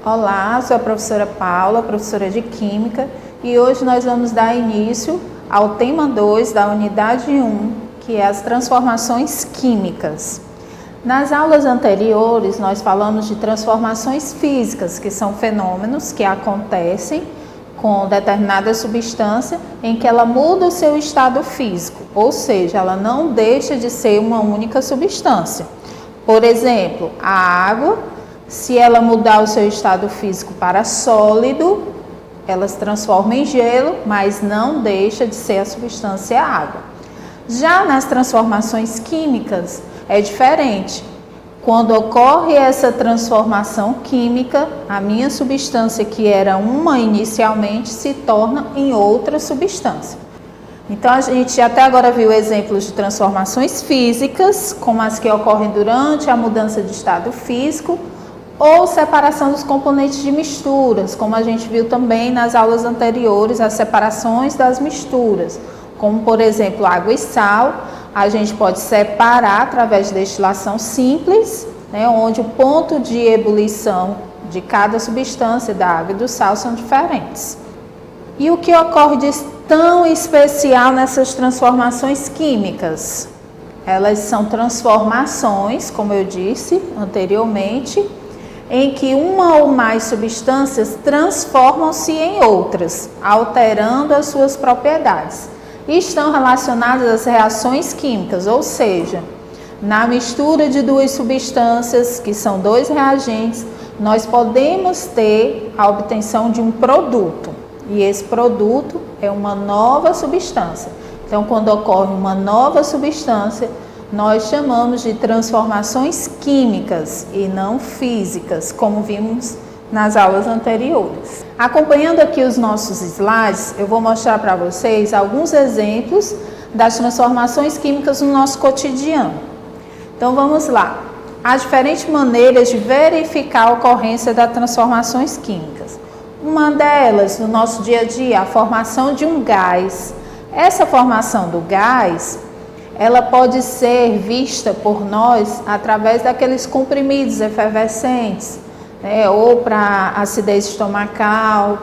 Olá, sou a professora Paula, professora de Química, e hoje nós vamos dar início ao tema 2 da unidade 1, que é as transformações químicas. Nas aulas anteriores, nós falamos de transformações físicas, que são fenômenos que acontecem com determinada substância em que ela muda o seu estado físico, ou seja, ela não deixa de ser uma única substância. Por exemplo, a água, se ela mudar o seu estado físico para sólido, ela se transforma em gelo, mas não deixa de ser a substância água. Já nas transformações químicas é diferente. Quando ocorre essa transformação química, a minha substância, que era uma inicialmente, se torna em outra substância. Então, a gente até agora viu exemplos de transformações físicas, como as que ocorrem durante a mudança de estado físico, ou separação dos componentes de misturas, como a gente viu também nas aulas anteriores, as separações das misturas, como por exemplo água e sal. A gente pode separar através de destilação simples, onde o ponto de ebulição de cada substância da água e do sal são diferentes. E o que ocorre de tão especial nessas transformações químicas? Elas são transformações, como eu disse anteriormente, em que uma ou mais substâncias transformam-se em outras, alterando as suas propriedades. E estão relacionadas às reações químicas, ou seja, na mistura de duas substâncias, que são dois reagentes, nós podemos ter a obtenção de um produto. E esse produto é uma nova substância. Então, quando ocorre uma nova substância, nós chamamos de transformações químicas e não físicas, como vimos nas aulas anteriores. Acompanhando aqui os nossos slides, eu vou mostrar para vocês alguns exemplos das transformações químicas no nosso cotidiano. Então vamos lá. Há diferentes maneiras de verificar a ocorrência das transformações químicas. Uma delas, no nosso dia a dia, a formação de um gás. Essa formação do gás, ela pode ser vista por nós através daqueles comprimidos efervescentes, ou para acidez estomacal,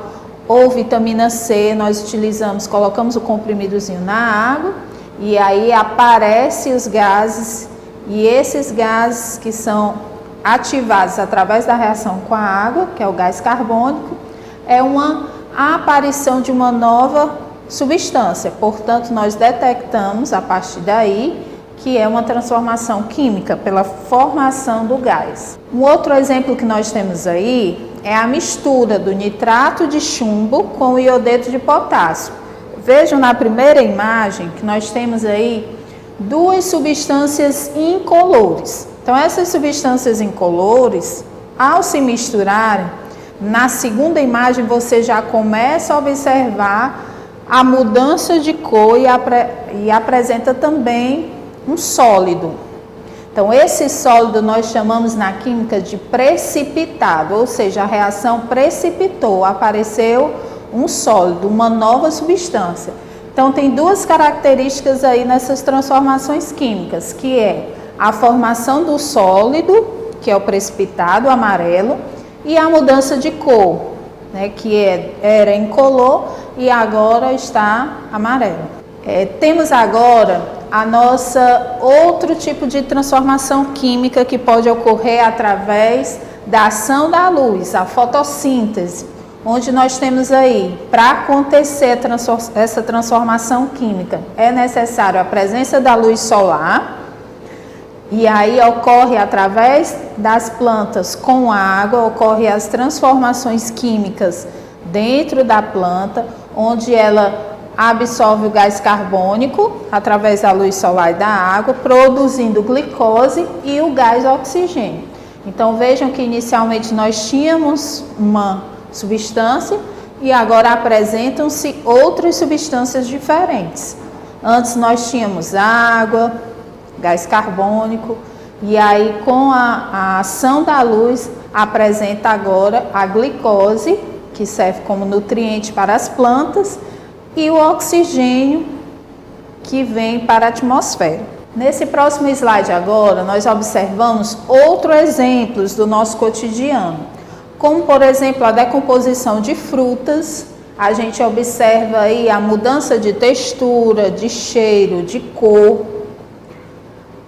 ou vitamina C, nós utilizamos, colocamos o comprimidozinho na água e aí aparecem os gases, e esses gases que são ativados através da reação com a água, que é o gás carbônico, é uma aparição de uma nova substância, portanto nós detectamos a partir daí que é uma transformação química pela formação do gás. Um outro exemplo que nós temos aí é a mistura do nitrato de chumbo com o iodeto de potássio. Vejam na primeira imagem que nós temos aí duas substâncias incolores. Então essas substâncias incolores, ao se misturarem, na segunda imagem você já começa a observar a mudança de cor e apresenta também um sólido. Então, esse sólido nós chamamos na química de precipitado, ou seja, a reação precipitou, apareceu um sólido, uma nova substância. Então, tem duas características aí nessas transformações químicas, que é a formação do sólido, que é o precipitado, o amarelo, e a mudança de cor, que era incolor e agora está amarelo. Temos agora a nossa outro tipo de transformação química que pode ocorrer através da ação da luz, a fotossíntese, onde nós temos aí, para acontecer essa transformação química, é necessário a presença da luz solar. E aí ocorre através das plantas com água, ocorre as transformações químicas dentro da planta, onde ela absorve o gás carbônico através da luz solar e da água, produzindo glicose e o gás oxigênio. Então vejam que inicialmente nós tínhamos uma substância e agora apresentam-se outras substâncias diferentes. Antes nós tínhamos água, gás carbônico, e aí com a ação da luz apresenta agora a glicose, que serve como nutriente para as plantas, e o oxigênio, que vem para a atmosfera. Nesse próximo slide agora, nós observamos outros exemplos do nosso cotidiano, como por exemplo a decomposição de frutas. A gente observa aí a mudança de textura, de cheiro, de cor.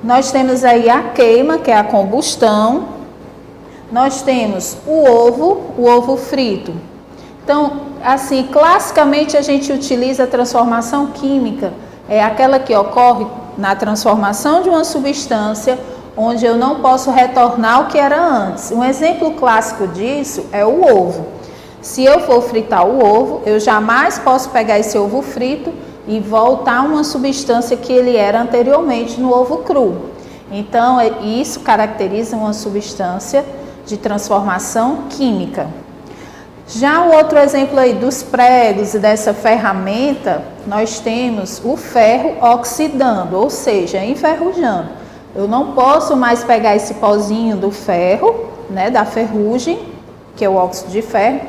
Nós temos aí a queima, que é a combustão. Nós temos o ovo frito. Então, assim, classicamente a gente utiliza a transformação química, é aquela que ocorre na transformação de uma substância onde eu não posso retornar o que era antes. Um exemplo clássico disso é o ovo. Se eu for fritar o ovo, eu jamais posso pegar esse ovo frito e voltar a uma substância que ele era anteriormente no ovo cru. Então, isso caracteriza uma substância de transformação química. Já o outro exemplo aí dos pregos e dessa ferramenta, nós temos o ferro oxidando, ou seja, enferrujando. Eu não posso mais pegar esse pozinho do ferro, né, da ferrugem, que é o óxido de ferro,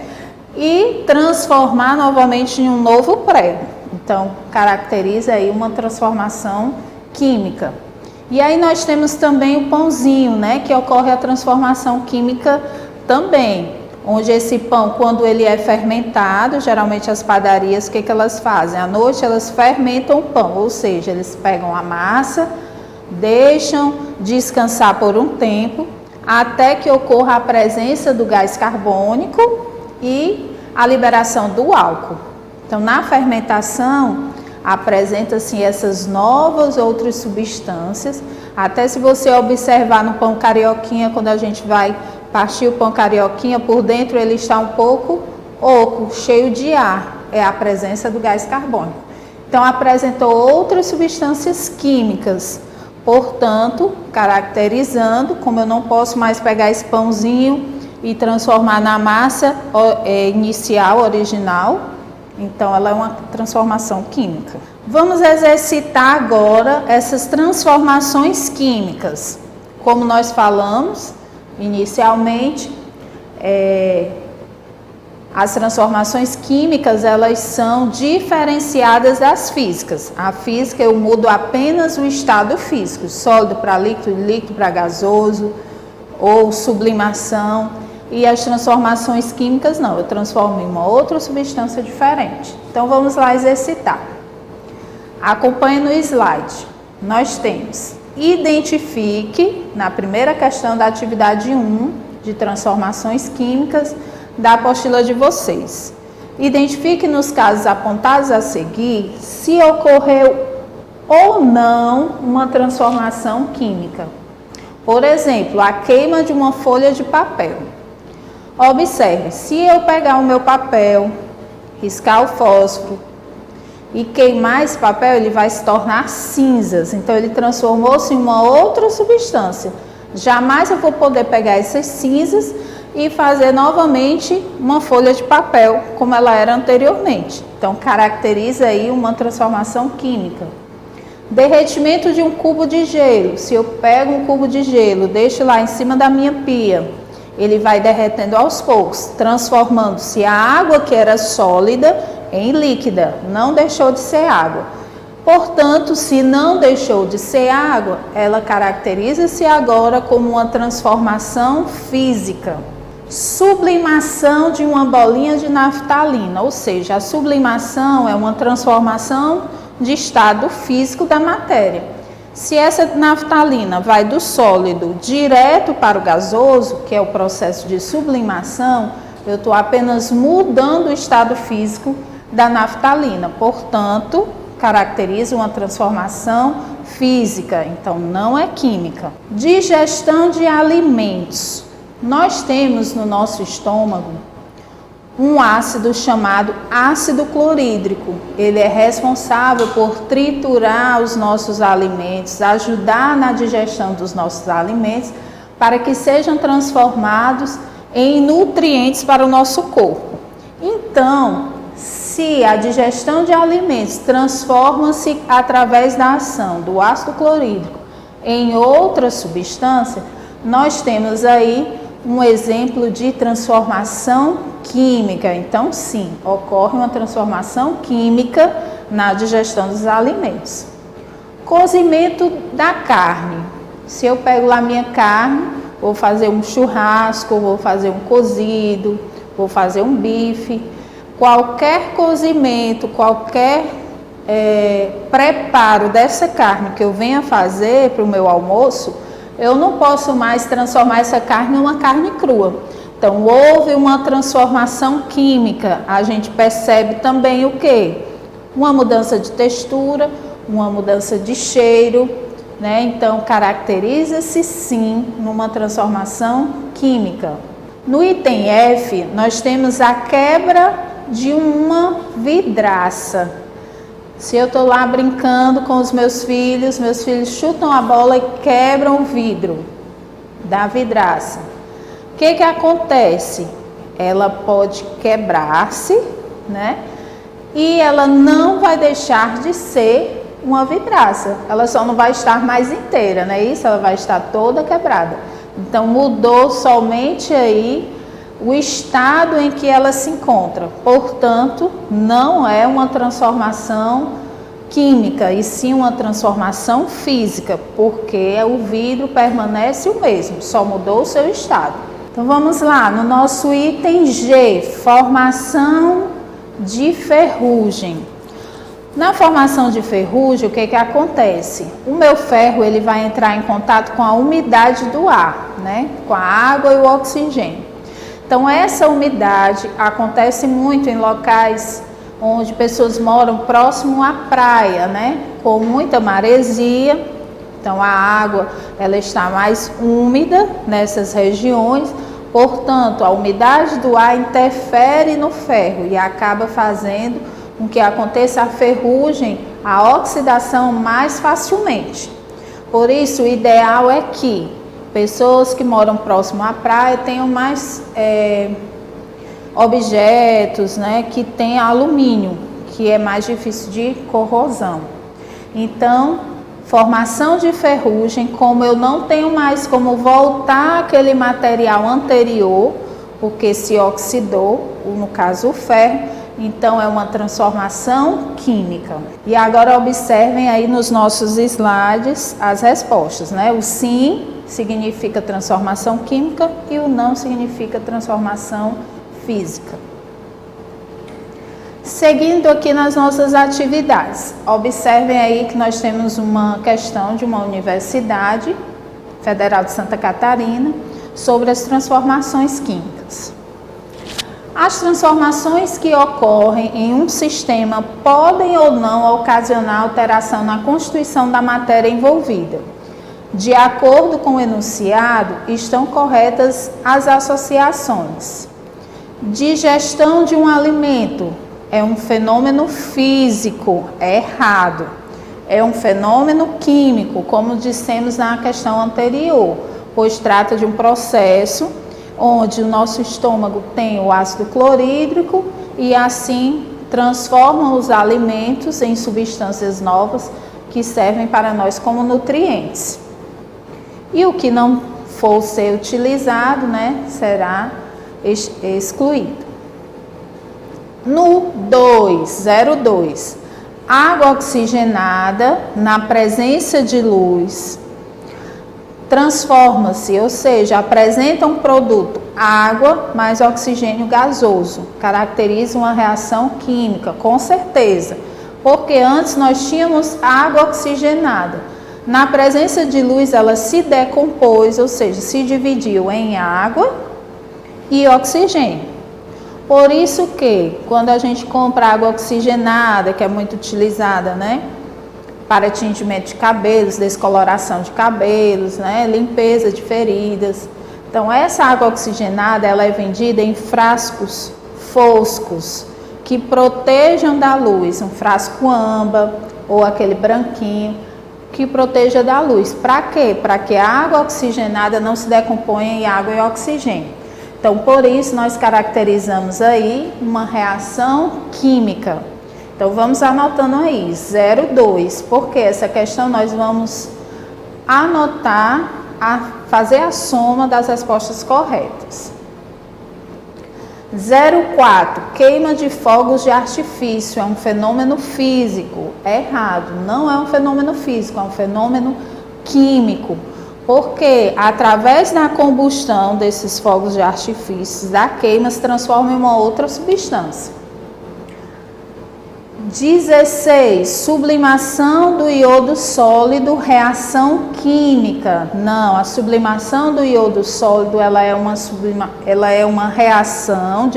e transformar novamente em um novo prego. Então, caracteriza aí uma transformação química. E aí nós temos também o pãozinho, né, que ocorre a transformação química também, onde esse pão, quando ele é fermentado, geralmente as padarias, o que elas fazem? À noite elas fermentam o pão, ou seja, eles pegam a massa, deixam descansar por um tempo, até que ocorra a presença do gás carbônico e a liberação do álcool. Então, na fermentação, apresenta-se essas novas outras substâncias. Até se você observar no pão carioquinha, quando a gente vai partir o pão carioquinha, por dentro ele está um pouco oco, cheio de ar. É a presença do gás carbônico. Então, apresentou outras substâncias químicas. Portanto, caracterizando, como eu não posso mais pegar esse pãozinho e transformar na massa inicial, original, então ela é uma transformação química. Vamos exercitar agora essas transformações químicas. Como nós falamos inicialmente, as transformações químicas, elas são diferenciadas das físicas. A física, eu mudo apenas o estado físico, sólido para líquido, líquido para gasoso, ou sublimação. E as transformações químicas não, eu transformo em uma outra substância diferente. Então vamos lá exercitar. Acompanhe no slide. Nós temos, identifique, na primeira questão da atividade 1, de transformações químicas, da apostila de vocês. Identifique nos casos apontados a seguir se ocorreu ou não uma transformação química. Por exemplo, a queima de uma folha de papel. Observe, se eu pegar o meu papel, riscar o fósforo e queimar esse papel, ele vai se tornar cinzas. Então, ele transformou-se em uma outra substância. Jamais eu vou poder pegar essas cinzas e fazer novamente uma folha de papel, como ela era anteriormente. Então, caracteriza aí uma transformação química. Derretimento de um cubo de gelo. Se eu pego um cubo de gelo, deixo lá em cima da minha pia, ele vai derretendo aos poucos, transformando-se a água que era sólida em líquida, não deixou de ser água. Portanto, se não deixou de ser água, ela caracteriza-se agora como uma transformação física. Sublimação de uma bolinha de naftalina, ou seja, a sublimação é uma transformação de estado físico da matéria. Se essa naftalina vai do sólido direto para o gasoso, que é o processo de sublimação, eu estou apenas mudando o estado físico da naftalina. Portanto, caracteriza uma transformação física, então não é química. Digestão de alimentos. Nós temos no nosso estômago um ácido chamado ácido clorídrico. Ele é responsável por triturar os nossos alimentos, ajudar na digestão dos nossos alimentos, para que sejam transformados em nutrientes para o nosso corpo. Então, se a digestão de alimentos transforma-se através da ação do ácido clorídrico em outra substância, nós temos aí um exemplo de transformação química. Então, sim, ocorre uma transformação química na digestão dos alimentos. Cozimento da carne. Se eu pego lá minha carne, vou fazer um churrasco, vou fazer um cozido, vou fazer um bife. Qualquer cozimento, qualquer preparo dessa carne que eu venha fazer para o meu almoço, eu não posso mais transformar essa carne em uma carne crua. Então, houve uma transformação química. A gente percebe também o quê? Uma mudança de textura, uma mudança de cheiro, né? Então, caracteriza-se sim numa transformação química. No item F, nós temos a quebra de uma vidraça. Se eu estou lá brincando com os meus filhos chutam a bola e quebram o vidro da vidraça. O que acontece? Ela pode quebrar-se, né? E ela não vai deixar de ser uma vidraça. Ela só não vai estar mais inteira, não é isso? Ela vai estar toda quebrada. Então, mudou somente aí o estado em que ela se encontra. Portanto, não é uma transformação química, e sim uma transformação física, porque o vidro permanece o mesmo, só mudou o seu estado. Então vamos lá, no nosso item G, formação de ferrugem. Na formação de ferrugem, o que acontece? O meu ferro ele vai entrar em contato com a umidade do ar, né? Com a água e o oxigênio. Então essa umidade acontece muito em locais onde pessoas moram próximo à praia, né? Com muita maresia. Então a água ela está mais úmida nessas regiões. Portanto, a umidade do ar interfere no ferro e acaba fazendo com que aconteça a ferrugem, a oxidação mais facilmente. Por isso, o ideal é que pessoas que moram próximo à praia tenham mais objetos, né, que tem alumínio, que é mais difícil de corrosão. Então, formação de ferrugem, como eu não tenho mais como voltar aquele material anterior, porque se oxidou, no caso o ferro, então é uma transformação química. E agora observem aí nos nossos slides as respostas, né? O sim significa transformação química e o não significa transformação física. Seguindo aqui nas nossas atividades, observem aí que nós temos uma questão de uma Universidade Federal de Santa Catarina sobre as transformações químicas. As transformações que ocorrem em um sistema podem ou não ocasionar alteração na constituição da matéria envolvida. De acordo com o enunciado, estão corretas as associações. Digestão de um alimento é um fenômeno físico, é errado. É um fenômeno químico, como dissemos na questão anterior, pois trata de um processo onde o nosso estômago tem o ácido clorídrico e assim transforma os alimentos em substâncias novas que servem para nós como nutrientes. E o que não for ser utilizado, né, será excluído. No 02, água oxigenada na presença de luz transforma-se, ou seja, apresenta um produto água mais oxigênio gasoso, caracteriza uma reação química, com certeza, porque antes nós tínhamos água oxigenada. Na presença de luz ela se decompôs, ou seja, se dividiu em água e oxigênio. Por isso que, quando a gente compra água oxigenada, que é muito utilizada, né, para tingimento de cabelos, descoloração de cabelos, né, limpeza de feridas. Então, essa água oxigenada, ela é vendida em frascos foscos, que protejam da luz, um frasco âmbar ou aquele branquinho, que proteja da luz. Para quê? Para que a água oxigenada não se decomponha em água e oxigênio. Então, por isso, nós caracterizamos aí uma reação química. Então, vamos anotando aí, 02, porque essa questão nós vamos anotar, fazer a soma das respostas corretas. 04, queima de fogos de artifício, é um fenômeno físico, é errado, não é um fenômeno físico, é um fenômeno químico. Porque através da combustão desses fogos de artifício, da queima, se transforma em uma outra substância. 16. Sublimação do iodo sólido, reação química. Não, a sublimação do iodo sólido ela é uma reação,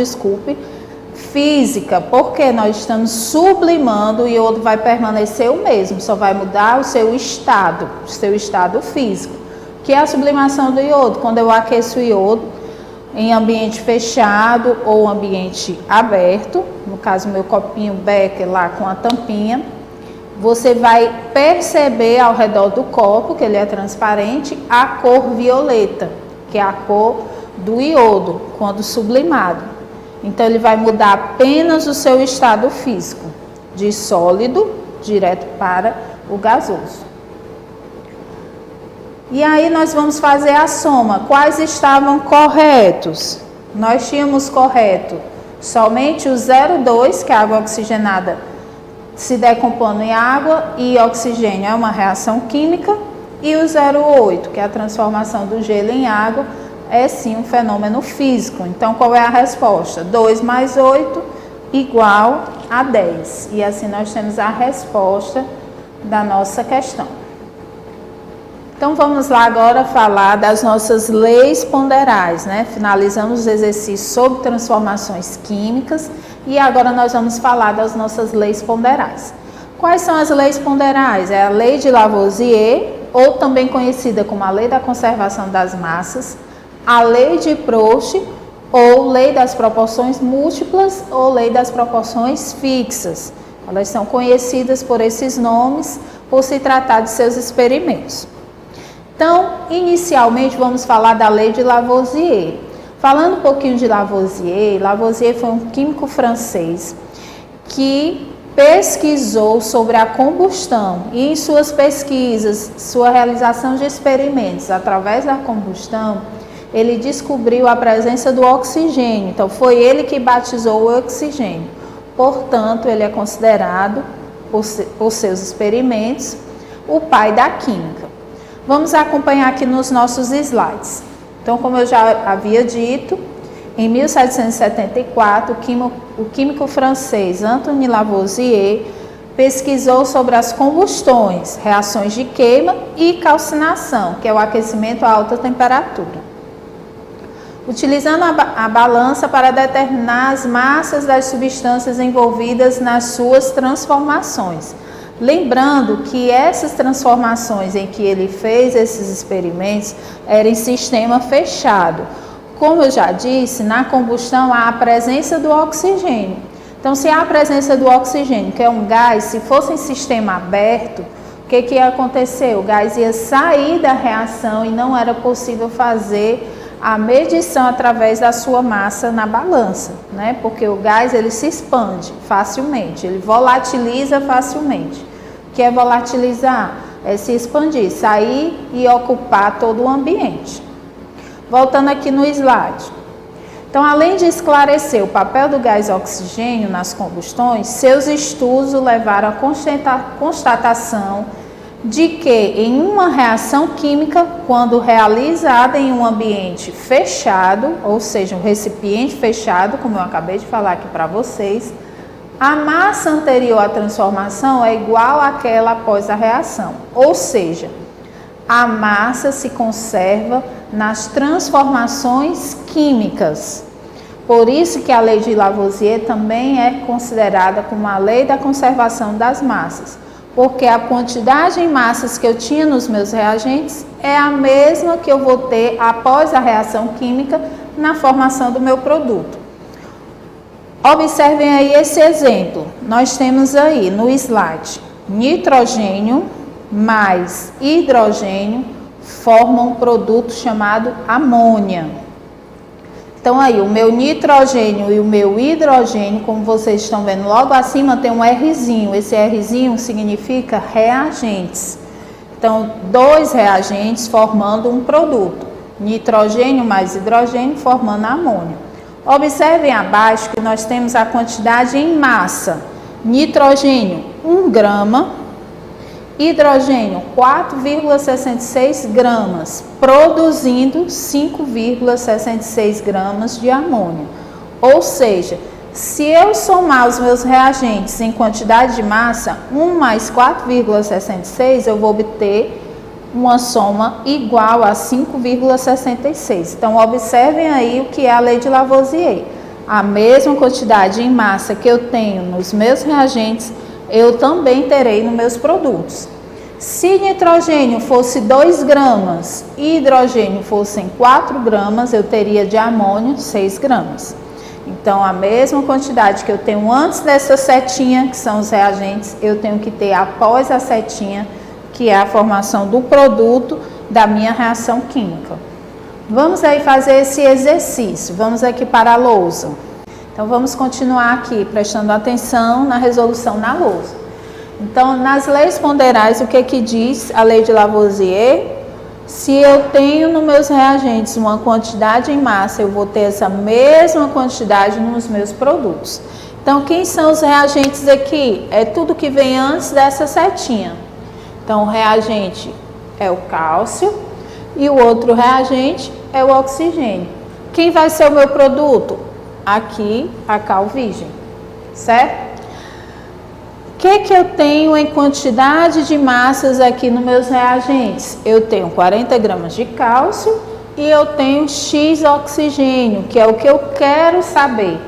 física, porque nós estamos sublimando, o iodo vai permanecer o mesmo, só vai mudar o seu estado físico. Que é a sublimação do iodo? Quando eu aqueço o iodo em ambiente fechado ou ambiente aberto, no caso meu copinho Becker lá com a tampinha, você vai perceber ao redor do copo, que ele é transparente, a cor violeta, que é a cor do iodo, quando sublimado. Então ele vai mudar apenas o seu estado físico, de sólido direto para o gasoso. E aí nós vamos fazer a soma. Quais estavam corretos? Nós tínhamos correto somente o 0,2, que é a água oxigenada se decompondo em água e oxigênio é uma reação química, e o 0,8, que é a transformação do gelo em água, é sim um fenômeno físico. Então qual é a resposta? 2 mais 8 igual a 10. E assim nós temos a resposta da nossa questão. Então vamos lá agora falar das nossas leis ponderais, né? Finalizamos os exercícios sobre transformações químicas e agora nós vamos falar das nossas leis ponderais. Quais são as leis ponderais? É a lei de Lavoisier, ou também conhecida como a lei da conservação das massas, a lei de Proust, ou lei das proporções múltiplas, ou lei das proporções fixas. Elas são conhecidas por esses nomes por se tratar de seus experimentos. Então, inicialmente vamos falar da lei de Lavoisier. Falando um pouquinho de Lavoisier, Lavoisier foi um químico francês que pesquisou sobre a combustão e em suas pesquisas, sua realização de experimentos através da combustão, ele descobriu a presença do oxigênio. Então, foi ele que batizou o oxigênio. Portanto, ele é considerado, por seus experimentos, o pai da química. Vamos acompanhar aqui nos nossos slides. Então, como eu já havia dito, em 1774, o químico francês Antoine Lavoisier pesquisou sobre as combustões, reações de queima e calcinação, que é o aquecimento a alta temperatura, utilizando a balança para determinar as massas das substâncias envolvidas nas suas transformações. Lembrando que essas transformações em que ele fez esses experimentos eram em sistema fechado. Como eu já disse, na combustão há a presença do oxigênio. Então, se há a presença do oxigênio, que é um gás, se fosse em sistema aberto, o que ia acontecer? O gás ia sair da reação e não era possível fazer a medição através da sua massa na balança, né? Porque o gás ele se expande facilmente, ele volatiliza facilmente. O que é volatilizar? É se expandir, sair e ocupar todo o ambiente. Voltando aqui no slide. Então, além de esclarecer o papel do gás oxigênio nas combustões, seus estudos levaram à constatação de que em uma reação química, quando realizada em um ambiente fechado, ou seja, um recipiente fechado, como eu acabei de falar aqui para vocês, a massa anterior à transformação é igual àquela após a reação, ou seja, a massa se conserva nas transformações químicas. Por isso que a lei de Lavoisier também é considerada como a lei da conservação das massas, porque a quantidade em massas que eu tinha nos meus reagentes é a mesma que eu vou ter após a reação química na formação do meu produto. Observem aí esse exemplo. Nós temos aí no slide nitrogênio mais hidrogênio formam um produto chamado amônia. Então aí o meu nitrogênio e o meu hidrogênio, como vocês estão vendo logo acima, tem um Rzinho. Esse Rzinho significa reagentes. Então, 2 reagentes formando um produto. Nitrogênio mais hidrogênio formando amônia. Observem abaixo que nós temos a quantidade em massa. Nitrogênio, 1 grama. Hidrogênio, 4,66 gramas, produzindo 5,66 gramas de amônio. Ou seja, se eu somar os meus reagentes em quantidade de massa, 1 mais 4,66, eu vou obter uma soma igual a 5,66. Então, observem aí o que é a lei de Lavoisier. A mesma quantidade em massa que eu tenho nos meus reagentes, eu também terei nos meus produtos. Se nitrogênio fosse 2 gramas e hidrogênio fossem 4 gramas, eu teria de amônio 6 gramas. Então, a mesma quantidade que eu tenho antes dessa setinha, que são os reagentes, eu tenho que ter após a setinha, que é a formação do produto da minha reação química. Vamos aí fazer esse exercício. Vamos aqui para a lousa. Então, vamos continuar aqui, prestando atenção na resolução na lousa. Então, nas leis ponderais, o que diz a lei de Lavoisier? Se eu tenho nos meus reagentes uma quantidade em massa, eu vou ter essa mesma quantidade nos meus produtos. Então, quem são os reagentes aqui? É tudo que vem antes dessa setinha. Então, o reagente é o cálcio e o outro reagente é o oxigênio. Quem vai ser o meu produto? Aqui, a cal virgem, certo? O que eu tenho em quantidade de massas aqui nos meus reagentes? Eu tenho 40 gramas de cálcio e eu tenho X oxigênio, que é o que eu quero saber.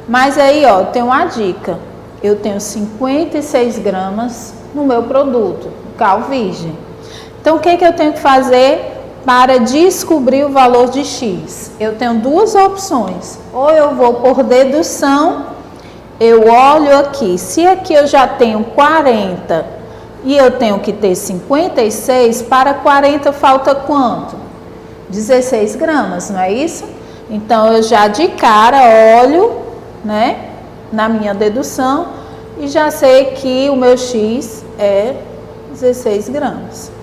Mas aí, ó, eu tenho uma dica. Eu tenho 56 gramas no meu produto, cal virgem. Então, o que eu tenho que fazer para descobrir o valor de X? Eu tenho duas opções. Ou eu vou por dedução. Eu olho aqui, se aqui eu já tenho 40 e eu tenho que ter 56, para 40 falta quanto? 16 gramas, não é isso? Então, eu já de cara olho, né, na minha dedução e já sei que o meu X é 16 gramas.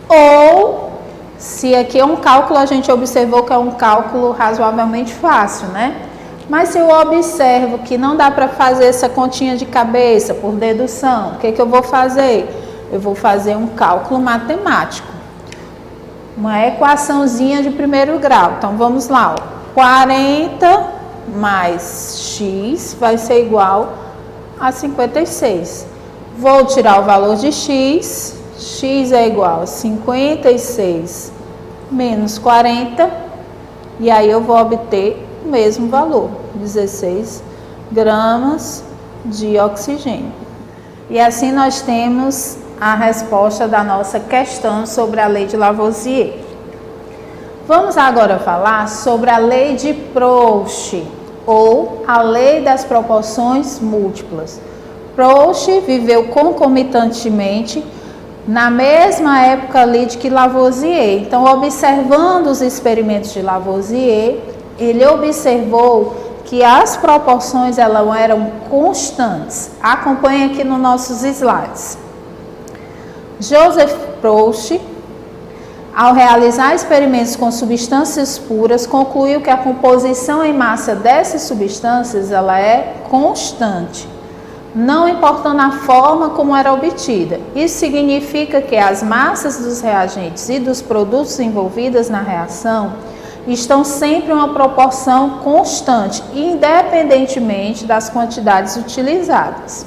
Ou, se aqui é um cálculo, a gente observou que é um cálculo razoavelmente fácil, né? Mas se eu observo que não dá para fazer essa continha de cabeça por dedução, o que eu vou fazer? Eu vou fazer um cálculo matemático. Uma equaçãozinha de primeiro grau. Então, vamos lá. Ó. 40 mais x vai ser igual a 56. Vou tirar o valor de x. X é igual a 56 menos 40. E aí eu vou obter o mesmo valor, 16 gramas de oxigênio. E assim nós temos a resposta da nossa questão sobre a lei de Lavoisier. Vamos agora falar sobre a lei de Proust, ou a lei das proporções múltiplas. Proust viveu concomitantemente na mesma época ali de que Lavoisier. Então, observando os experimentos de Lavoisier, ele observou que as proporções elas eram constantes. Acompanhe aqui nos nossos slides. Joseph Proust, ao realizar experimentos com substâncias puras, concluiu que a composição em massa dessas substâncias ela é constante, não importando a forma como era obtida. Isso significa que as massas dos reagentes e dos produtos envolvidos na reação estão sempre em uma proporção constante, independentemente das quantidades utilizadas.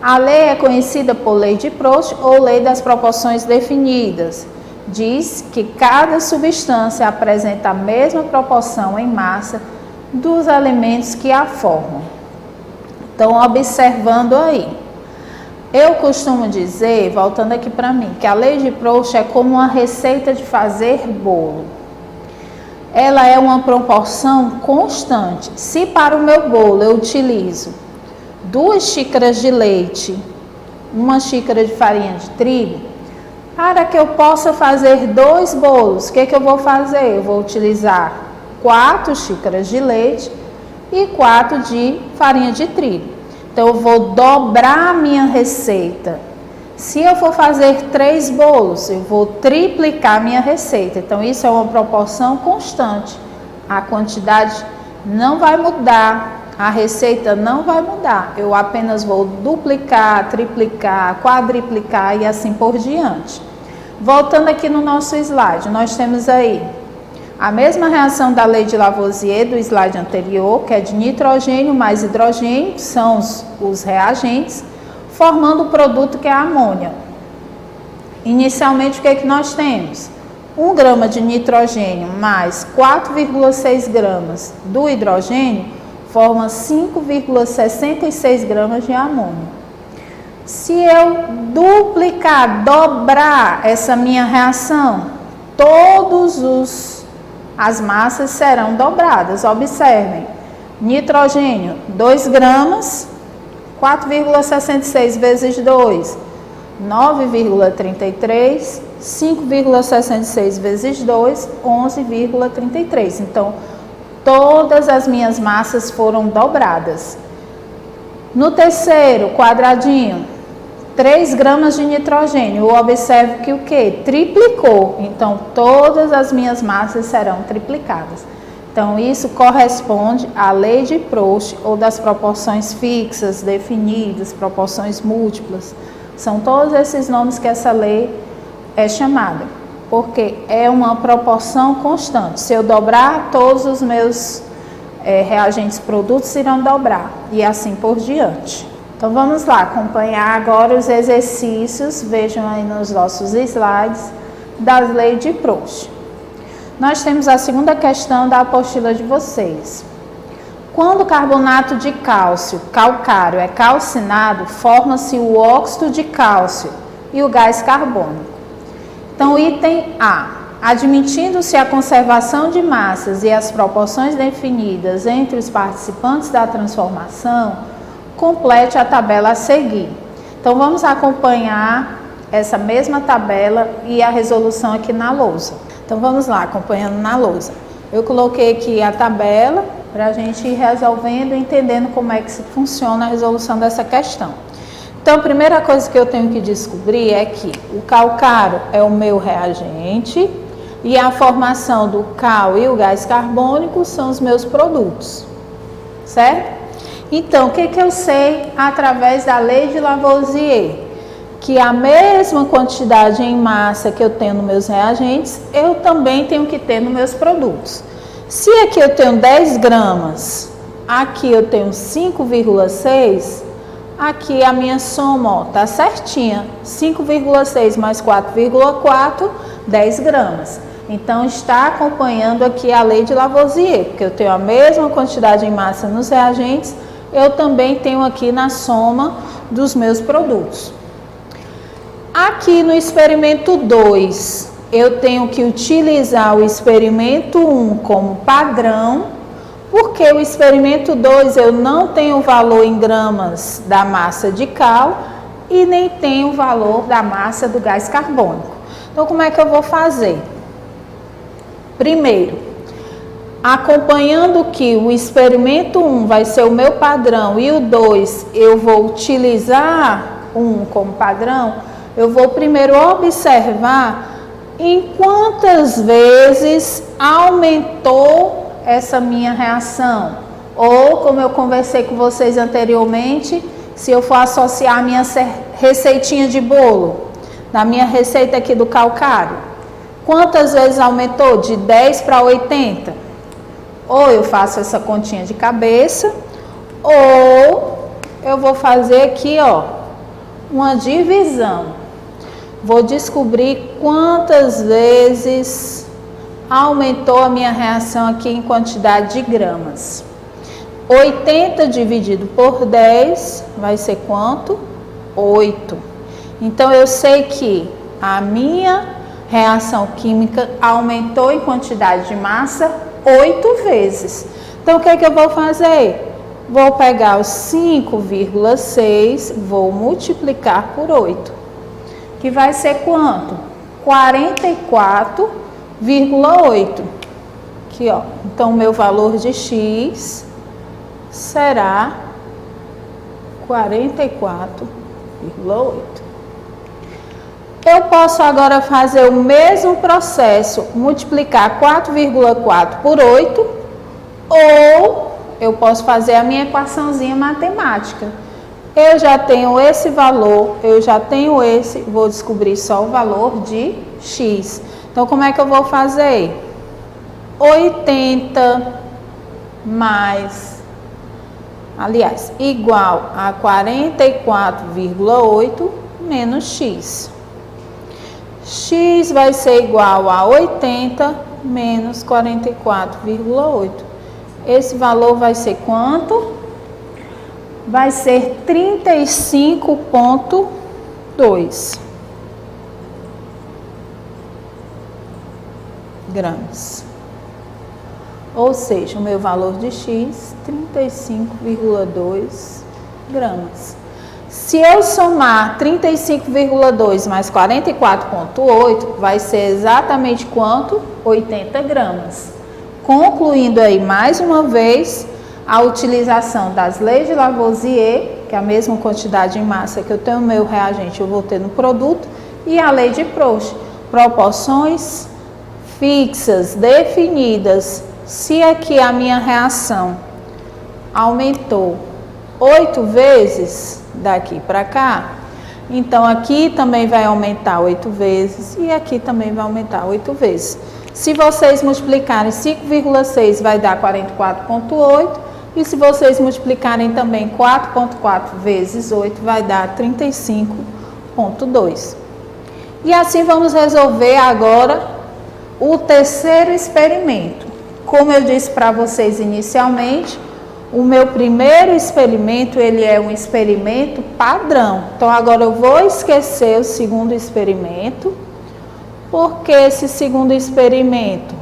A lei é conhecida por lei de Proust ou lei das proporções definidas. Diz que cada substância apresenta a mesma proporção em massa dos elementos que a formam. Então, observando aí. Eu costumo dizer, voltando aqui para mim, que a lei de Proust é como uma receita de fazer bolo. Ela é uma proporção constante. Se para o meu bolo eu utilizo 2 xícaras de leite, 1 xícara de farinha de trigo, para que eu possa fazer 2 bolos, o que eu vou fazer? Eu vou utilizar 4 xícaras de leite e 4 de farinha de trigo. Então, eu vou dobrar a minha receita. Se eu for fazer 3 bolos, eu vou triplicar a minha receita. Então, isso é uma proporção constante. A quantidade não vai mudar, a receita não vai mudar. Eu apenas vou duplicar, triplicar, quadriplicar e assim por diante. Voltando aqui no nosso slide, nós temos aí a mesma reação da lei de Lavoisier do slide anterior, que é de nitrogênio mais hidrogênio, são os reagentes, formando o produto que é a amônia. Inicialmente, o que é que nós temos? 1 grama de nitrogênio mais 4,6 gramas do hidrogênio forma 5,66 gramas de amônia. Se eu duplicar, dobrar essa minha reação, as massas serão dobradas. Observem, nitrogênio 2 gramas, 4,66 vezes 2, 9,33, 5,66 vezes 2, 11,33. Então, todas as minhas massas foram dobradas. No terceiro quadradinho, 3 gramas de nitrogênio. Eu observo que o quê? Triplicou. Então, todas as minhas massas serão triplicadas. Então, isso corresponde à lei de Proust, ou das proporções fixas, definidas, proporções múltiplas. São todos esses nomes que essa lei é chamada, porque é uma proporção constante. Se eu dobrar, todos os meus reagentes produtos irão dobrar, e assim por diante. Então, vamos lá acompanhar agora os exercícios, vejam aí nos nossos slides, da lei de Proust. Nós temos a segunda questão da apostila de vocês. Quando o carbonato de cálcio, calcário, é calcinado, forma-se o óxido de cálcio e o gás carbônico. Então, item A. Admitindo-se a conservação de massas e as proporções definidas entre os participantes da transformação, complete a tabela a seguir. Então, vamos acompanhar essa mesma tabela e a resolução aqui na lousa. Então, vamos lá, acompanhando na lousa. Eu coloquei aqui a tabela para a gente ir resolvendo e entendendo como é que funciona a resolução dessa questão. Então, a primeira coisa que eu tenho que descobrir é que o calcário é o meu reagente e a formação do cal e o gás carbônico são os meus produtos, certo? Então, o que eu sei através da lei de Lavoisier? Que a mesma quantidade em massa que eu tenho nos meus reagentes, eu também tenho que ter nos meus produtos. Se aqui eu tenho 10 gramas, aqui eu tenho 5,6, aqui a minha soma está certinha. 5,6 mais 4,4, 10 gramas. Então, está acompanhando aqui a lei de Lavoisier, porque eu tenho a mesma quantidade em massa nos reagentes, eu também tenho aqui na soma dos meus produtos. Aqui no experimento 2, eu tenho que utilizar o experimento 1 como padrão, porque o experimento 2 eu não tenho o valor em gramas da massa de cal e nem tenho o valor da massa do gás carbônico. Então, como é que eu vou fazer? Primeiro, acompanhando que o experimento 1 vai ser o meu padrão e o 2 eu vou utilizar 1 como padrão, eu vou primeiro observar em quantas vezes aumentou essa minha reação. Ou, como eu conversei com vocês anteriormente, se eu for associar a minha receitinha de bolo, na minha receita aqui do calcário, quantas vezes aumentou? De 10 para 80? Ou eu faço essa continha de cabeça, ou eu vou fazer aqui, ó, uma divisão. Vou descobrir quantas vezes aumentou a minha reação aqui em quantidade de gramas. 80 dividido por 10 vai ser quanto? 8. Então, eu sei que a minha reação química aumentou em quantidade de massa 8 vezes. Então, o que é que eu vou fazer? Vou pegar os 5,6, vou multiplicar por 8. Que vai ser quanto? 44,8. Aqui, ó. Então, o meu valor de X será 44,8. Eu posso agora fazer o mesmo processo, multiplicar 4,4 por 8, ou eu posso fazer a minha equaçãozinha matemática. Eu já tenho esse valor, eu já tenho esse, vou descobrir só o valor de x. Então, como é que eu vou fazer? 80 mais, aliás, igual a 44,8 menos x. X vai ser igual a 80 menos 44,8. Esse valor vai ser quanto? Vai ser 35,2 gramas. Ou seja, o meu valor de x, 35,2 gramas. Se eu somar 35,2 mais 44,8, vai ser exatamente quanto? 80 gramas. Concluindo aí mais uma vez a utilização das leis de Lavoisier, que é a mesma quantidade em massa que eu tenho no meu reagente, eu vou ter no produto, e a lei de Proust, proporções fixas, definidas. Se aqui a minha reação aumentou 8 vezes daqui para cá, então aqui também vai aumentar 8 vezes e aqui também vai aumentar 8 vezes. Se vocês multiplicarem 5,6 vai dar 44,8 e se vocês multiplicarem também 4,4 vezes 8 vai dar 35,2. E assim vamos resolver agora o terceiro experimento. Como eu disse para vocês inicialmente, o meu primeiro experimento, ele é um experimento padrão. Então, agora eu vou esquecer o segundo experimento, porque esse segundo experimento,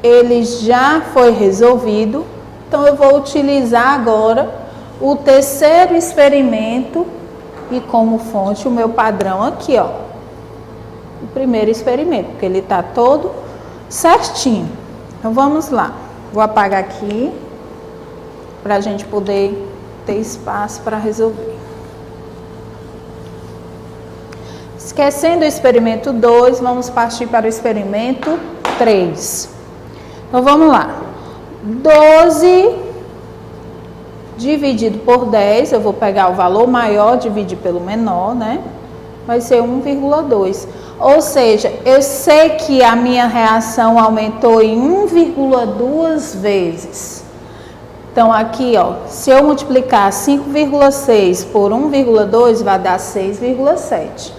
ele já foi resolvido. Então, eu vou utilizar agora o terceiro experimento e como fonte o meu padrão aqui, ó. O primeiro experimento, porque ele está todo certinho. Então, vamos lá. Vou apagar aqui, para a gente poder ter espaço para resolver. Esquecendo o experimento 2, vamos partir para o experimento 3. Então, vamos lá. 12 dividido por 10, eu vou pegar o valor maior, dividir pelo menor, né? Vai ser 1,2. Ou seja, eu sei que a minha reação aumentou em 1,2 vezes. Então, aqui, ó, se eu multiplicar 5,6 por 1,2, vai dar 6,7.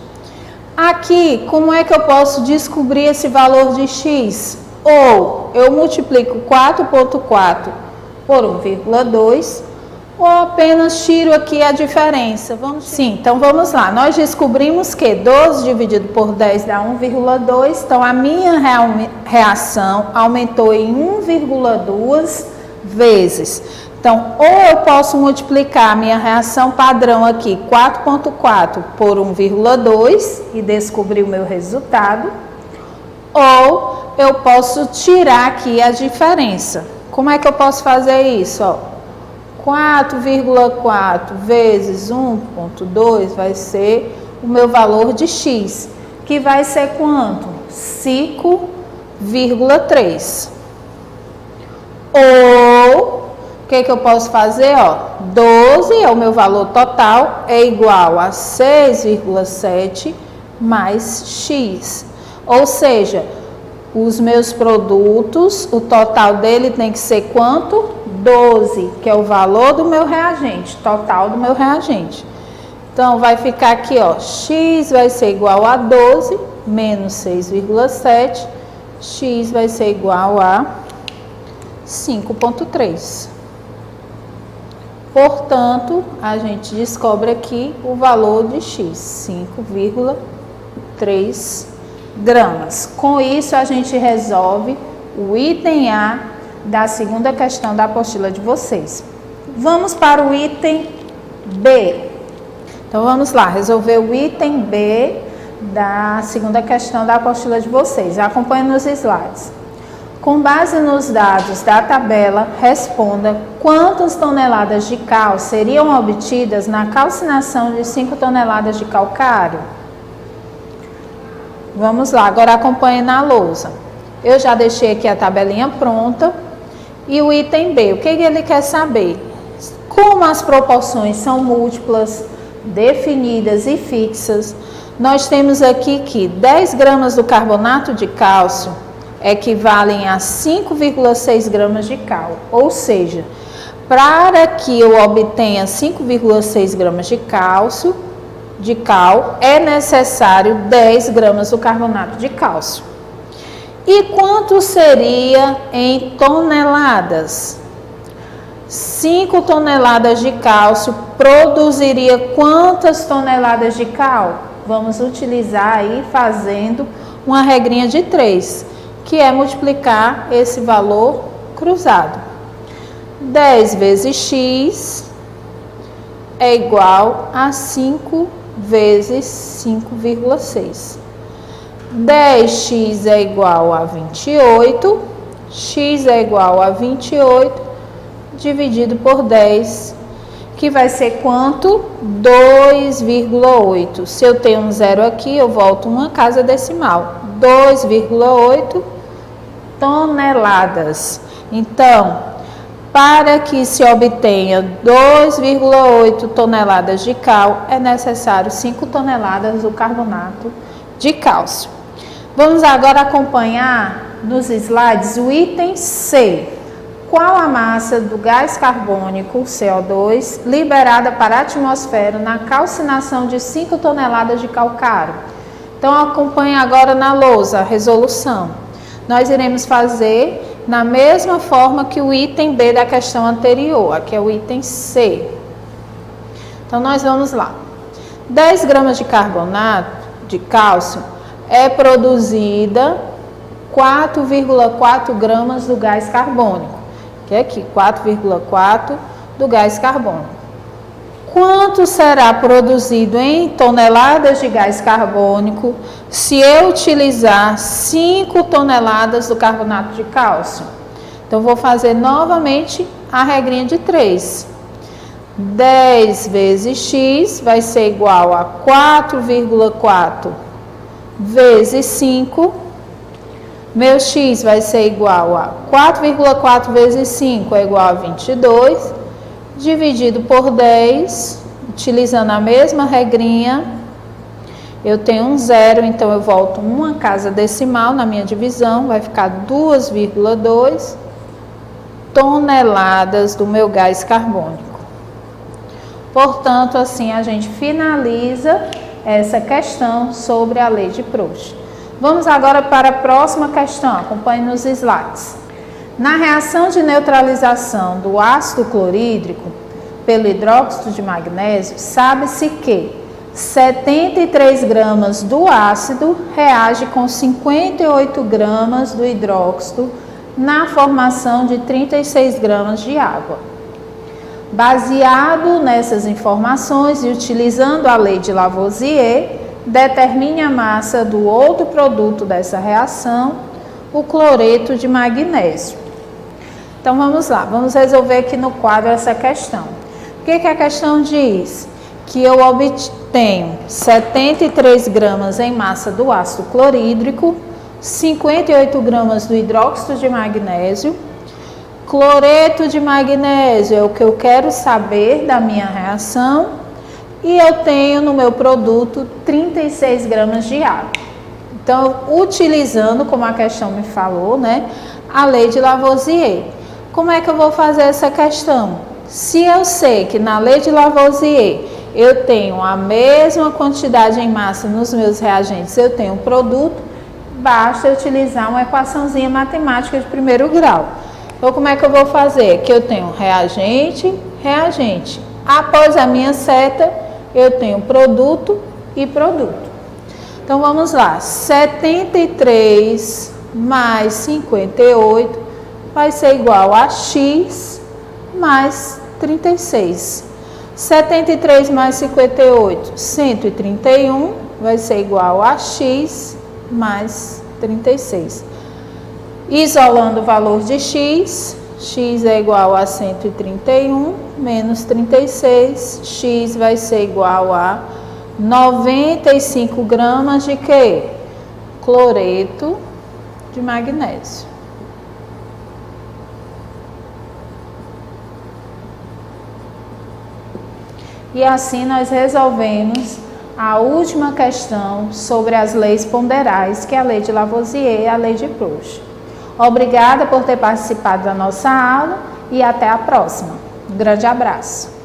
Aqui, como é que eu posso descobrir esse valor de x? Ou eu multiplico 4,4 por 1,2, ou apenas tiro aqui a diferença. Sim, então vamos lá. Nós descobrimos que 12 dividido por 10 dá 1,2. Então, a minha reação aumentou em 1,2 vezes. Então, ou eu posso multiplicar a minha reação padrão aqui, 4,4 por 1,2 e descobrir o meu resultado. Ou eu posso tirar aqui a diferença. Como é que eu posso fazer isso? Ó, 4,4 vezes 1,2 vai ser o meu valor de x, que vai ser quanto? 5,3. Ou, o que eu posso fazer? Ó, 12 é o meu valor total, é igual a 6,7 mais x. Ou seja, os meus produtos, o total dele tem que ser quanto? 12, que é o valor do meu reagente, total do meu reagente. Então, vai ficar aqui, ó, x vai ser igual a 12 menos 6,7, x vai ser igual a 5,3. Portanto, a gente descobre aqui o valor de x, 5,3 gramas. Com isso, a gente resolve o item A da segunda questão da apostila de vocês. Vamos para o item B. Então, vamos lá, resolver o item B da segunda questão da apostila de vocês. Acompanhe nos slides. Com base nos dados da tabela, responda quantas toneladas de cal seriam obtidas na calcinação de 5 toneladas de calcário. Vamos lá, agora acompanhe na lousa. Eu já deixei aqui a tabelinha pronta E o item B, o que ele quer saber? Como as proporções são múltiplas, definidas e fixas, nós temos aqui que 10 gramas do carbonato de cálcio equivalem a 5,6 gramas de cal. Ou seja, para que eu obtenha 5,6 gramas de cal, é necessário 10 gramas do carbonato de cálcio. E quanto seria em toneladas? 5 toneladas de cálcio produziria quantas toneladas de cal? Vamos utilizar aí fazendo uma regrinha de 3, que é multiplicar esse valor cruzado. 10 vezes x é igual a 5 vezes 5,6. 10x é igual a 28, x é igual a 28, dividido por 10, que vai ser quanto? 2,8. Se eu tenho um zero aqui, eu volto uma casa decimal. 2,8 toneladas. Então, para que se obtenha 2,8 toneladas de cal, é necessário 5 toneladas do carbonato de cálcio. Vamos agora acompanhar nos slides o item C. Qual a massa do gás carbônico, CO2, liberada para a atmosfera na calcinação de 5 toneladas de calcário? Então, acompanhe agora na lousa a resolução. Nós iremos fazer na mesma forma que o item B da questão anterior, aqui é o item C. Então, nós vamos lá. 10 gramas de carbonato de cálcio é produzida 4,4 gramas do gás carbônico, que é aqui, 4,4 do gás carbônico. Quanto será produzido em toneladas de gás carbônico se eu utilizar 5 toneladas do carbonato de cálcio? Então, vou fazer novamente a regrinha de 3. 10 vezes x vai ser igual a 4,4 vezes 5. Meu x vai ser igual a 4,4 vezes 5 é igual a 22, dividido por 10, utilizando a mesma regrinha. Eu tenho um zero, então eu volto uma casa decimal na minha divisão, vai ficar 2,2 toneladas do meu gás carbônico. Portanto, assim a gente finaliza essa questão sobre a lei de Proust. Vamos agora para a próxima questão, acompanhe nos slides. Na reação de neutralização do ácido clorídrico pelo hidróxido de magnésio, sabe-se que 73 gramas do ácido reage com 58 gramas do hidróxido na formação de 36 gramas de água. Baseado nessas informações e utilizando a lei de Lavoisier, determine a massa do outro produto dessa reação, o cloreto de magnésio. Então, vamos lá, vamos resolver aqui no quadro essa questão. O que a questão diz? Que eu obtenho 73 gramas em massa do ácido clorídrico, 58 gramas do hidróxido de magnésio. Cloreto de magnésio é o que eu quero saber da minha reação. E eu tenho no meu produto 36 gramas de água. Então, utilizando, como a questão me falou, né, a lei de Lavoisier. Como é que eu vou fazer essa questão? Se eu sei que na lei de Lavoisier eu tenho a mesma quantidade em massa nos meus reagentes, eu tenho um produto, basta utilizar uma equaçãozinha matemática de primeiro grau. Então, como é que eu vou fazer? Que eu tenho reagente, reagente. Após a minha seta, eu tenho produto e produto. Então, vamos lá. 73 mais 58 vai ser igual a x mais 36. 73 mais 58, 131, vai ser igual a x mais 36. Isolando o valor de x, x é igual a 131 menos 36, x vai ser igual a 95 gramas de quê? Cloreto de magnésio. e assim nós resolvemos a última questão sobre as leis ponderais, que é a lei de Lavoisier e a lei de Proust. Obrigada por ter participado da nossa aula e até a próxima. Um grande abraço.